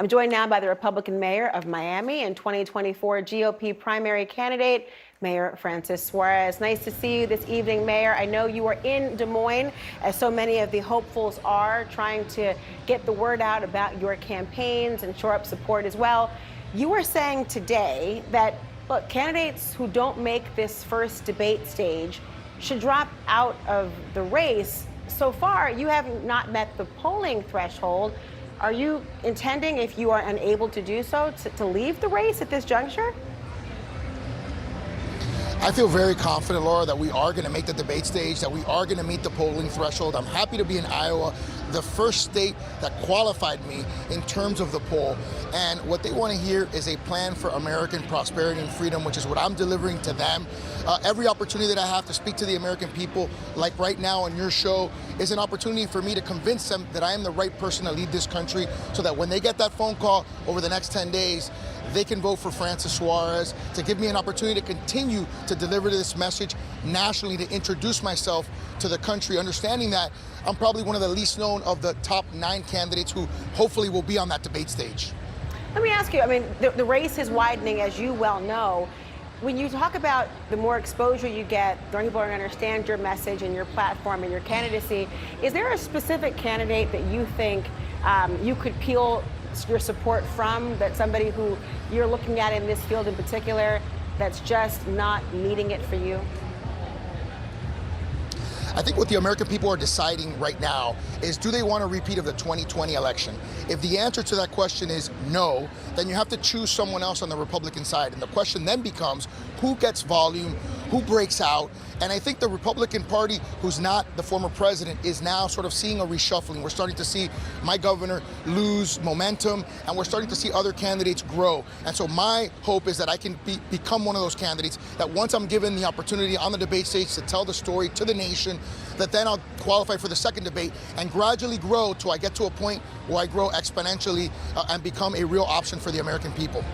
I'm joined now by the Republican mayor of Miami and 2024 GOP primary candidate, Mayor Francis Suarez. Nice to see you this evening, Mayor. I know you are in Des Moines, as so many of the hopefuls are, trying to get the word out about your campaigns and shore up support as well. You were saying today that, look, candidates who don't make this first debate stage should drop out of the race. So far, you have not met the polling threshold. Are you intending, if you are unable to do so, to leave the race at this juncture? I feel very confident, Laura, that we are going to make the debate stage, that we are going to meet the polling threshold. I'm happy to be in Iowa, the first state that qualified me in terms of the poll. And what they want to hear is a plan for American prosperity and freedom, which is what I'm delivering to them. Every opportunity that I have to speak to the American people, like right now on your show, is an opportunity for me to convince them that I am the right person to lead this country, so that when they get that phone call over the next 10 days, they can vote for Francis Suarez, to give me an opportunity to continue to deliver this message nationally, to introduce myself to the country, understanding that I'm probably one of the least known of the top 9 candidates who hopefully will be on that debate stage. Let me ask you, I mean, the race is widening, as you well know. When you talk about the more exposure you get, the more people are going to understand your message and your platform and your candidacy, is there a specific candidate that you think you could peel your support from, that somebody who you're looking at in this field in particular that's just not meeting it for you? I think what the American people are deciding right now is, do they want a repeat of the 2020 election? If the answer to that question is no, then you have to choose someone else on the Republican side. And the question then becomes, who gets volume, who breaks out? And I think the Republican Party, who's not the former president, is now sort of seeing a reshuffling. We're starting to see my governor lose momentum, and we're starting to see other candidates grow. And so my hope is that I can become one of those candidates, that once I'm given the opportunity on the debate stage to tell the story to the nation, that then I'll qualify for the second debate and gradually grow till I get to a point where I grow exponentially and become a real option for the American people.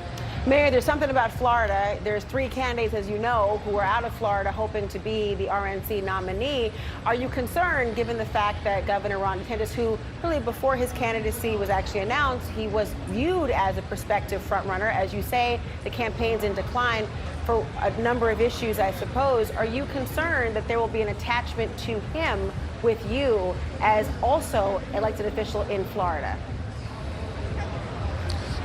Mayor, there's something about Florida. There's 3 candidates, as you know, who are out of Florida hoping to be the RNC nominee. Are you concerned, given the fact that Governor Ron DeSantis, who really before his candidacy was actually announced, he was viewed as a prospective frontrunner? As you say, the campaign's in decline for a number of issues, I suppose. Are you concerned that there will be an attachment to him with you as also elected official in Florida?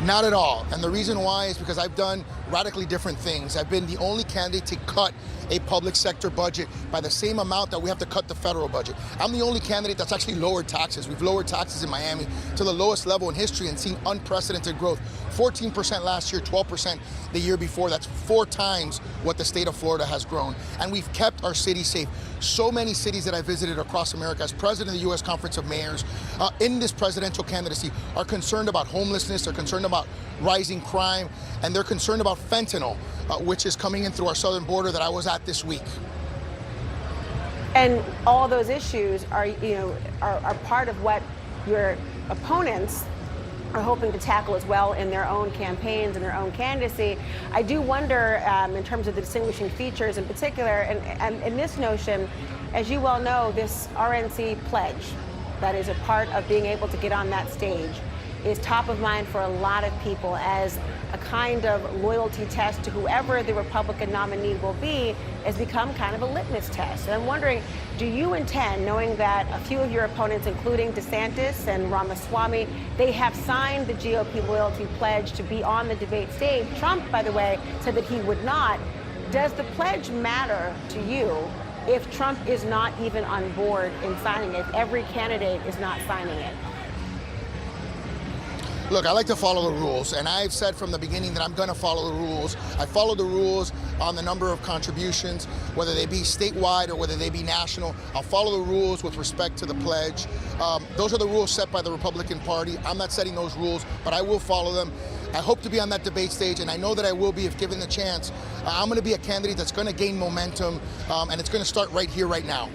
Not at all. And the reason why is because I've done radically different things. I've been the only candidate to cut a public sector budget by the same amount that we have to cut the federal budget. I'm the only candidate that's actually lowered taxes. We've lowered taxes in Miami to the lowest level in history and seen unprecedented growth. 14% last year, 12% the year before. That's 4 times what the state of Florida has grown. And we've kept our cities safe. So many cities that I visited across America as president of the U.S. Conference of Mayors in this presidential candidacy are concerned about homelessness, they're concerned about rising crime, and they're concerned about fentanyl, which is coming in through our southern border that I was at this week. And all those issues are part of what your opponents are hoping to tackle as well in their own campaigns and their own candidacy. I do wonder, in terms of the distinguishing features in particular, and in this notion, as you well know, this RNC pledge that is a part of being able to get on that stage is top of mind for a lot of people as a kind of loyalty test to whoever the Republican nominee will be, has become kind of a litmus test. And I'm wondering, do you intend, knowing that a few of your opponents, including DeSantis and Ramaswamy, they have signed the GOP loyalty pledge to be on the debate stage? Trump, by the way, said that he would not. Does the pledge matter to you if Trump is not even on board in signing it, if every candidate is not signing it? Look, I like to follow the rules, and I've said from the beginning that I'm going to follow the rules. I follow the rules on the number of contributions, whether they be statewide or whether they be national. I'll follow the rules with respect to the pledge. Those are the rules set by the Republican Party. I'm not setting those rules, but I will follow them. I hope to be on that debate stage, and I know that I will be if given the chance. I'm going to be a candidate that's going to gain momentum, and it's going to start right here, right now.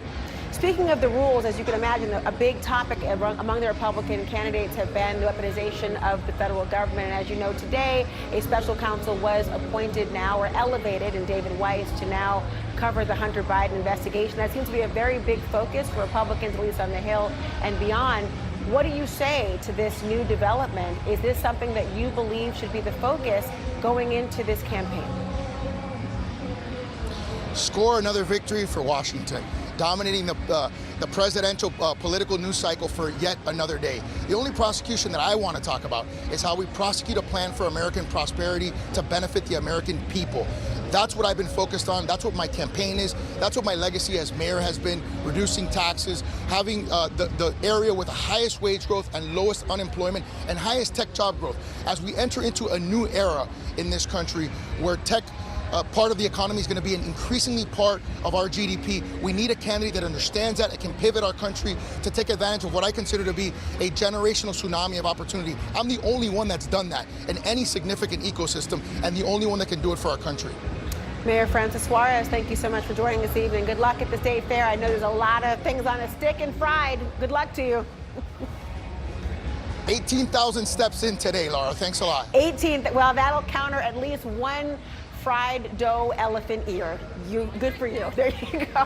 Speaking of the rules, as you can imagine, a big topic among the Republican candidates have been the weaponization of the federal government. And as you know, today, a special counsel was appointed now, or elevated, in David Weiss to now cover the Hunter Biden investigation. That seems to be a very big focus for Republicans, at least on the Hill and beyond. What do you say to this new development? Is this something that you believe should be the focus going into this campaign? Score another victory for Washington, dominating the presidential political news cycle for yet another day. The only prosecution that I want to talk about is how we prosecute a plan for American prosperity to benefit the American people. That's what I've been focused on. That's what my campaign is. That's what my legacy as mayor has been, reducing taxes, having the area with the highest wage growth and lowest unemployment and highest tech job growth. As we enter into a new era in this country where tech part of the economy is going to be an increasingly part of our GDP. We need a candidate that understands that, it can pivot our country to take advantage of what I consider to be a generational tsunami of opportunity. I'm the only one that's done that in any significant ecosystem, and the only one that can do it for our country. Mayor Francis Suarez, thank you so much for joining this evening. Good luck at the state fair. I know there's a lot of things on a stick and fried. Good luck to you. 18,000 steps in today, Laura. Thanks a lot. 18, well, that'll counter at least one fried dough elephant ear. Good for you. There you go.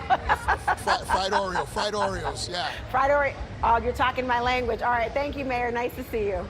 Fried Oreos, yeah. Fried Oreo. Oh, you're talking my language. All right, thank you, Mayor. Nice to see you.